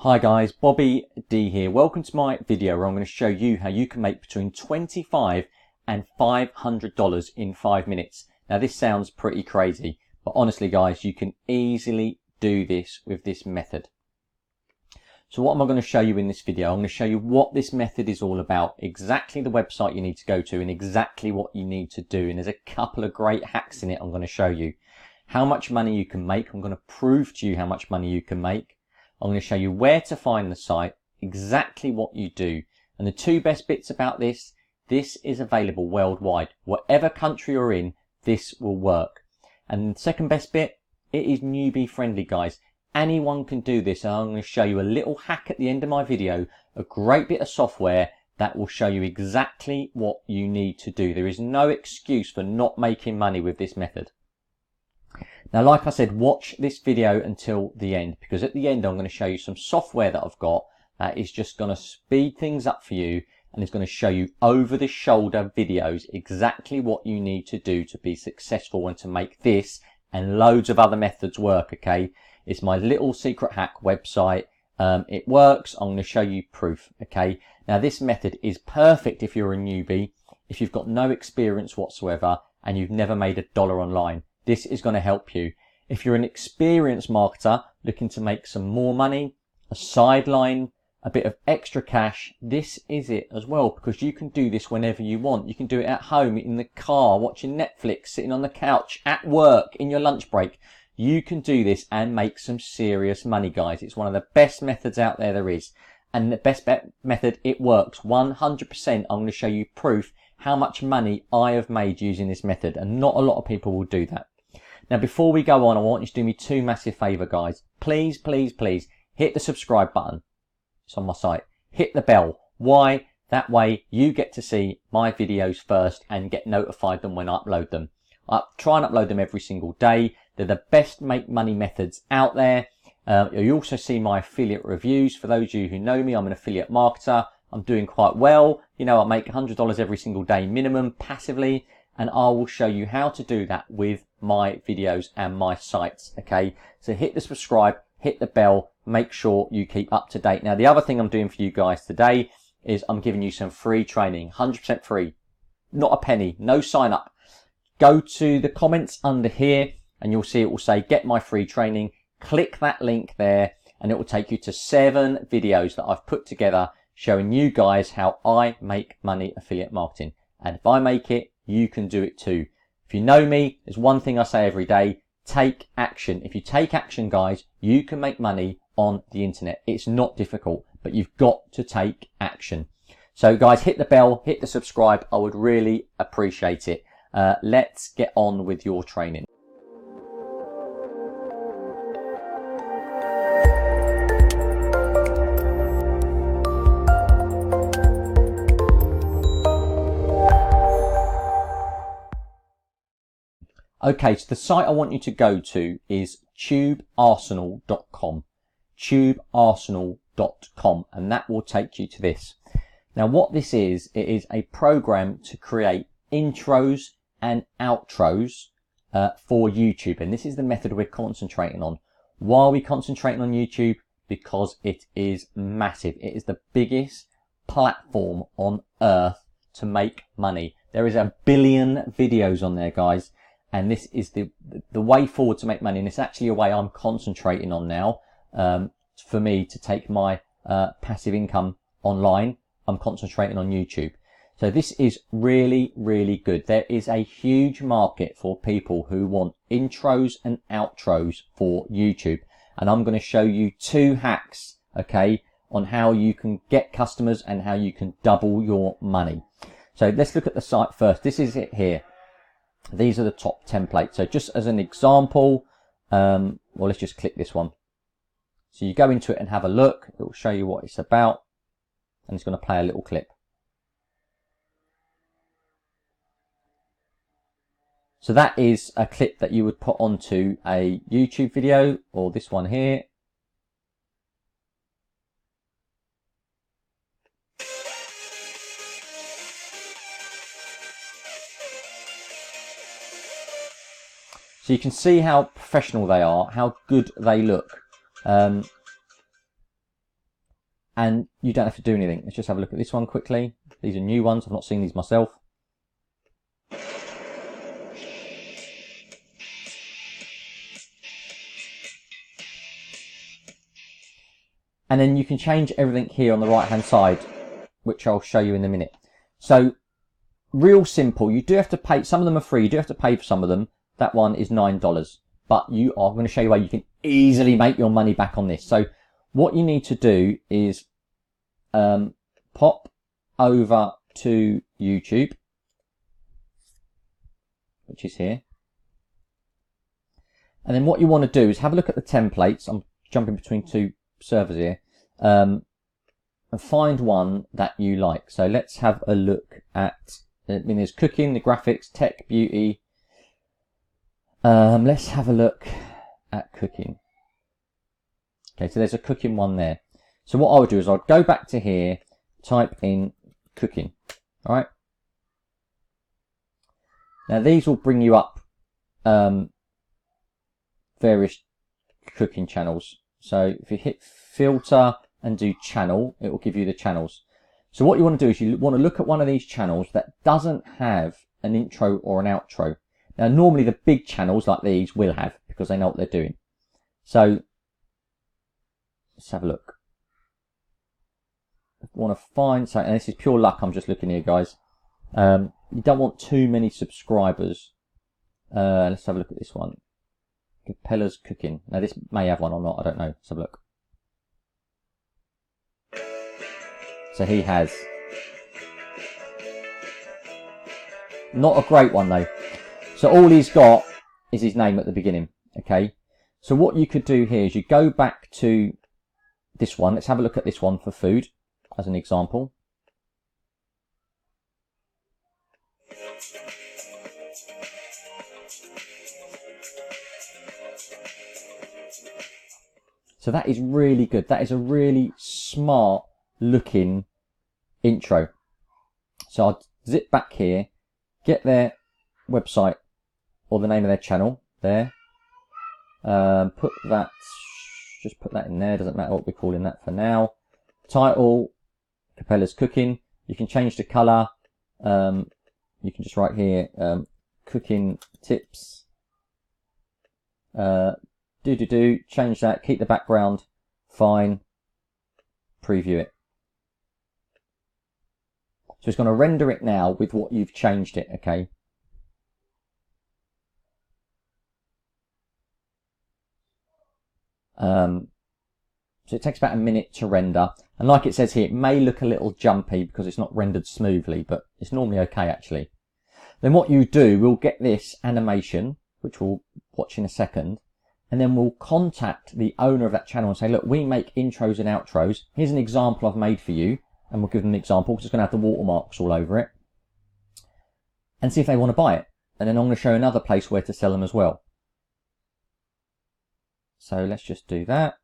Hi guys, Bobby D here. Welcome to my video where I'm going to show you how you can make between $25 and $500 in 5 minutes. Now this sounds pretty crazy, but honestly guys, you can easily do this with this method. So what am I going to show you in this video? I'm going to show you what this method is all about, exactly the website you need to go to and exactly what you need to do. And there's a couple of great hacks in it I'm going to show you. How much money you can make. I'm going to prove to you how much money you can make. I'm going to show you where to find the site, exactly what you do. And the two best bits about this is available worldwide. Whatever country you're in, this will work. And the second best bit, it is newbie friendly, guys. Anyone can do this. And I'm going to show you a little hack at the end of my video, a great bit of software that will show you exactly what you need to do. There is no excuse for not making money with this method. Now, like I said, watch this video until the end, because at the end, I'm going to show you some software that I've got that is just going to speed things up for you and is going to show you over the shoulder videos exactly what you need to do to be successful and to make this and loads of other methods work. Okay. It's my little secret hack website. It works. I'm going to show you proof. Okay. Now this method is perfect if you're a newbie, if you've got no experience whatsoever and you've never made $1 online. This is going to help you. If you're an experienced marketer looking to make some more money, a sideline, a bit of extra cash, this is it as well, because you can do this whenever you want. You can do it at home, in the car, watching Netflix, sitting on the couch, at work, in your lunch break. You can do this and make some serious money, guys. It's one of the best methods out there is. And the best method, it works 100%. I'm going to show you proof how much money I have made using this method. And not a lot of people will do that. Now, before we go on, I want you to do me two massive favour, guys. Please, please, please hit the subscribe button. It's on my site. Hit the bell. Why? That way you get to see my videos first and get notified them when I upload them. I try and upload them every single day. They're the best make money methods out there. You also see my affiliate reviews. For those of you who know me, I'm an affiliate marketer. I'm doing quite well. You know, I make $100 every single day minimum passively. And I will show you how to do that with my videos and my sites. Okay, so hit the subscribe, hit the bell, make sure you keep up to date. Now, the other thing I'm doing for you guys today is I'm giving you some free training, 100% free, not a penny, no sign up. Go to the comments under here and you'll see it will say get my free training. Click that link there and it will take you to 7 videos that I've put together showing you guys how I make money affiliate marketing. And if I make it, you can do it too. If you know me, there's one thing I say every day: take action. If you take action, guys, you can make money on the internet. It's not difficult, but you've got to take action. So guys, hit the bell, hit the subscribe. I would really appreciate it. Let's get on with your training. Okay, so the site I want you to go to is tubearsenal.com, tubearsenal.com, and that will take you to this. Now, what this is, it is a program to create intros and outros for YouTube, and this is the method we're concentrating on. Why are we concentrating on YouTube? Because it is massive. It is the biggest platform on earth to make money. There is 1 billion videos on there, guys. And this is the way forward to make money. And it's actually a way I'm concentrating on now. For me to take my passive income online, I'm concentrating on YouTube. So this is really, really good. There is a huge market for people who want intros and outros for YouTube. And I'm going to show you 2 hacks, okay, on how you can get customers and how you can double your money. So let's look at the site first. This is it here. These are the top templates. So just as an example, well, let's just click this one. So you go into it and have a look. It will show you what it's about. And it's going to play a little clip. So that is a clip that you would put onto a YouTube video, or this one here. So you can see how professional they are, how good they look. and you don't have to do anything. Let's just have a look at this one quickly. These are new ones. I've not seen these myself. And then you can change everything here on the right hand side, which I'll show you in a minute. So real simple. You do have to pay. Some of them are free. You do have to pay for some of them. That one is $9, but I'm going to show you how you can easily make your money back on this. So what you need to do is pop over to YouTube, which is here. And then what you want to do is have a look at the templates. I'm jumping between two servers here, and find one that you like. So let's have a look at, I mean, there's cooking, the graphics, tech, beauty. Let's have a look at cooking. Okay, so there's a cooking one there. So what I would do is I'd go back to here, type in cooking. All right. Now these will bring you up various cooking channels. So if you hit filter and do channel, it will give you the channels. So what you want to do is you want to look at one of these channels that doesn't have an intro or an outro. Now normally the big channels like these will have, because they know what they're doing. So let's have a look. I want to find something, and this is pure luck, I'm just looking here, guys. You don't want too many subscribers. Let's have a look at this one. Capella's Cooking. Now this may have one or not, I don't know. Let's have a look. So he has. Not a great one though. So all he's got is his name at the beginning. Okay. So what you could do here is you go back to this one. Let's have a look at this one for food as an example. So that is really good. That is a really smart looking intro. So I'll zip back here, get their website or the name of their channel there. Put that, just put that in there. Doesn't matter what we're calling that for now. Title, Capella's Cooking. You can change the color. You can just write here, cooking tips. Change that, keep the background, fine, preview it. So it's going to render it now with what you've changed it, okay? So it takes about a minute to render. And like it says here, it may look a little jumpy because it's not rendered smoothly, but it's normally okay actually. Then what you do, we'll get this animation, which we'll watch in a second. And then we'll contact the owner of that channel and say, look, we make intros and outros. Here's an example I've made for you. And we'll give them an example because it's going to have the watermarks all over it. And see if they want to buy it. And then I'm going to show another place where to sell them as well. So let's just do that.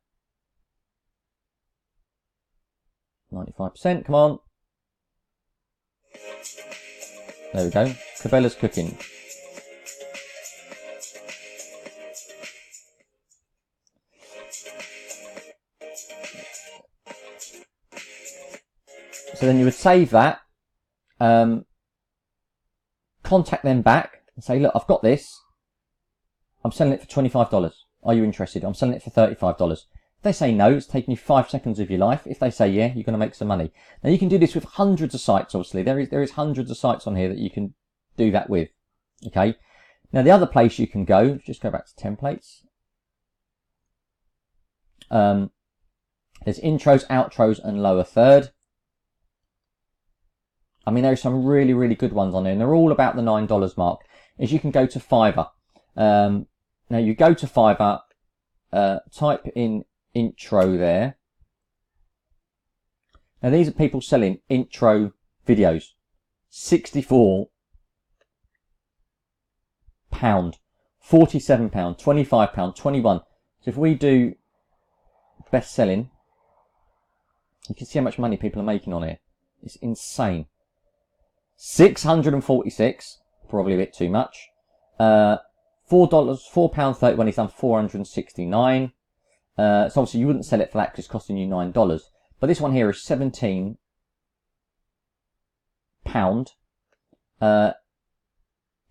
95%, come on. There we go. Capella's Cooking. So then you would save that, contact them back and say, look, I've got this. I'm selling it for $25. Are you interested? I'm selling it for $35. If they say no, it's taking you 5 seconds of your life. If they say yeah, you're going to make some money. Now you can do this with hundreds of sites, obviously. There is hundreds of sites on here that you can do that with. Okay. Now the other place you can go, just go back to templates. There's intros, outros, and lower third. I mean, there are some really, really good ones on there, and they're all about the $9 mark. Is you can go to Fiverr. Now you go to Fiverr, type in intro there. Now these are people selling intro videos. £64, £47, £25, 21. So if we do best selling, you can see how much money people are making on here. It's insane. 646, probably a bit too much. £4.31, he's done 469. So obviously you wouldn't sell it for that because it's costing you $9. but this one here is £17.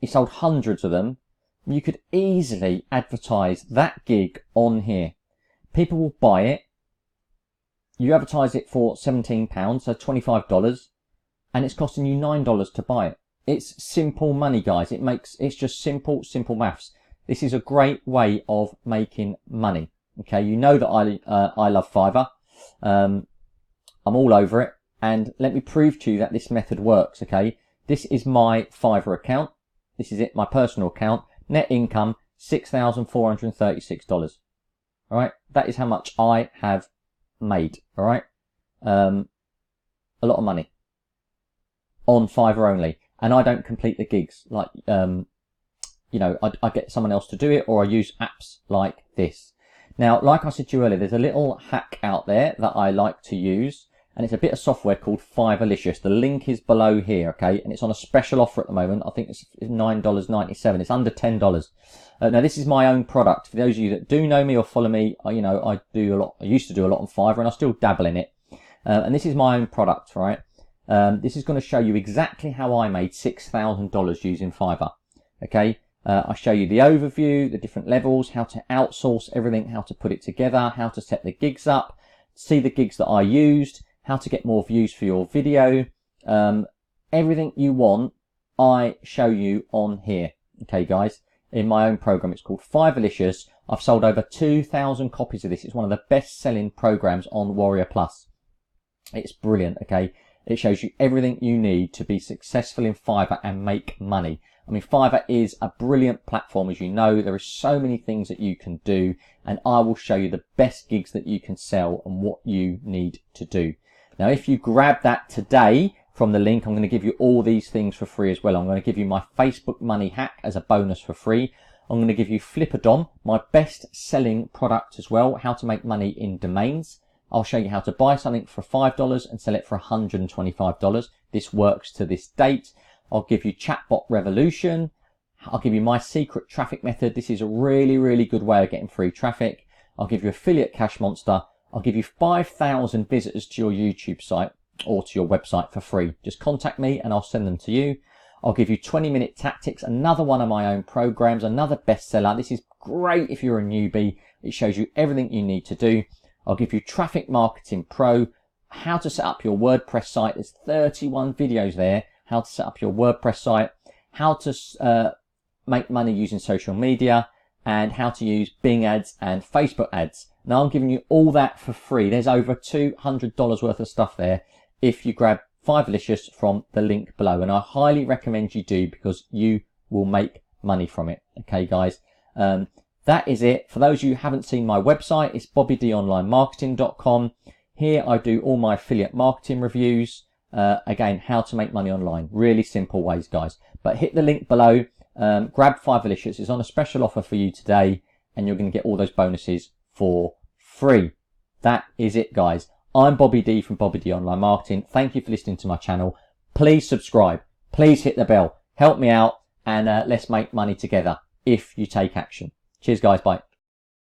He sold hundreds of them. You could easily advertise that gig on here. People will buy it. You advertise it for £17, so $25, and it's costing you $9 to buy it. It's simple money, guys. It's just simple maths. This is a great way of making money. Okay, you know that I love Fiverr. I'm all over it, and let me prove to you that this method works. Okay, this is my Fiverr account. This is it, my personal account. Net income $6,436. All right, that is how much I have made. All right, a lot of money on Fiverr only, and I don't complete the gigs. Like you know, I get someone else to do it, or I use apps like this. Now, like I said to you earlier, there's a little hack out there that I like to use, and it's a bit of software called Fiverrlicious. The link is below here, okay? And it's on a special offer at the moment. I think it's $9.97. It's under $10. Now, this is my own product. For those of you that do know me or follow me, you know, I used to do a lot on Fiverr, and I still dabble in it. And this is my own product, right? This is going to show you exactly how I made $6,000 using Fiverr, okay? I show you the overview, the different levels, how to outsource everything, how to put it together, how to set the gigs up, see the gigs that I used, how to get more views for your video. Everything you want, I show you on here. Okay, guys, in my own program. It's called Fiverrlicious. I've sold over 2,000 copies of this. It's one of the best selling programs on Warrior Plus. It's brilliant, okay? It shows you everything you need to be successful in Fiverr and make money. I mean, Fiverr is a brilliant platform, as you know. There are so many things that you can do, and I will show you the best gigs that you can sell and what you need to do. Now, if you grab that today from the link, I'm going to give you all these things for free as well. I'm going to give you my Facebook money hack as a bonus for free. I'm going to give you Flipperdom, my best selling product as well, how to make money in domains. I'll show you how to buy something for $5 and sell it for $125. This works to this date. I'll give you Chatbot Revolution. I'll give you my secret traffic method. This is a really, really good way of getting free traffic. I'll give you Affiliate Cash Monster. I'll give you 5,000 visitors to your YouTube site or to your website for free. Just contact me and I'll send them to you. I'll give you 20-minute tactics, another one of my own programs, another bestseller. This is great if you're a newbie. It shows you everything you need to do. I'll give you Traffic Marketing Pro, how to set up your WordPress site. There's 31 videos there. How to set up your WordPress site, how to make money using social media, and how to use Bing ads and Facebook ads. Now, I'm giving you all that for free. There's over $200 worth of stuff there if you grab Fiverrlicious from the link below. And I highly recommend you do, because you will make money from it. Okay, guys. That is it. For those of you who haven't seen my website, it's bobbydonlinemarketing.com. Here I do all my affiliate marketing reviews. Again, how to make money online. Really simple ways, guys. But hit the link below. Grab Fiverrlicious. It's on a special offer for you today, and you're going to get all those bonuses for free. That is it, guys. I'm Bobby D from Bobby D Online Marketing. Thank you for listening to my channel. Please subscribe. Please hit the bell. Help me out, and let's make money together if you take action. Cheers, guys. Bye.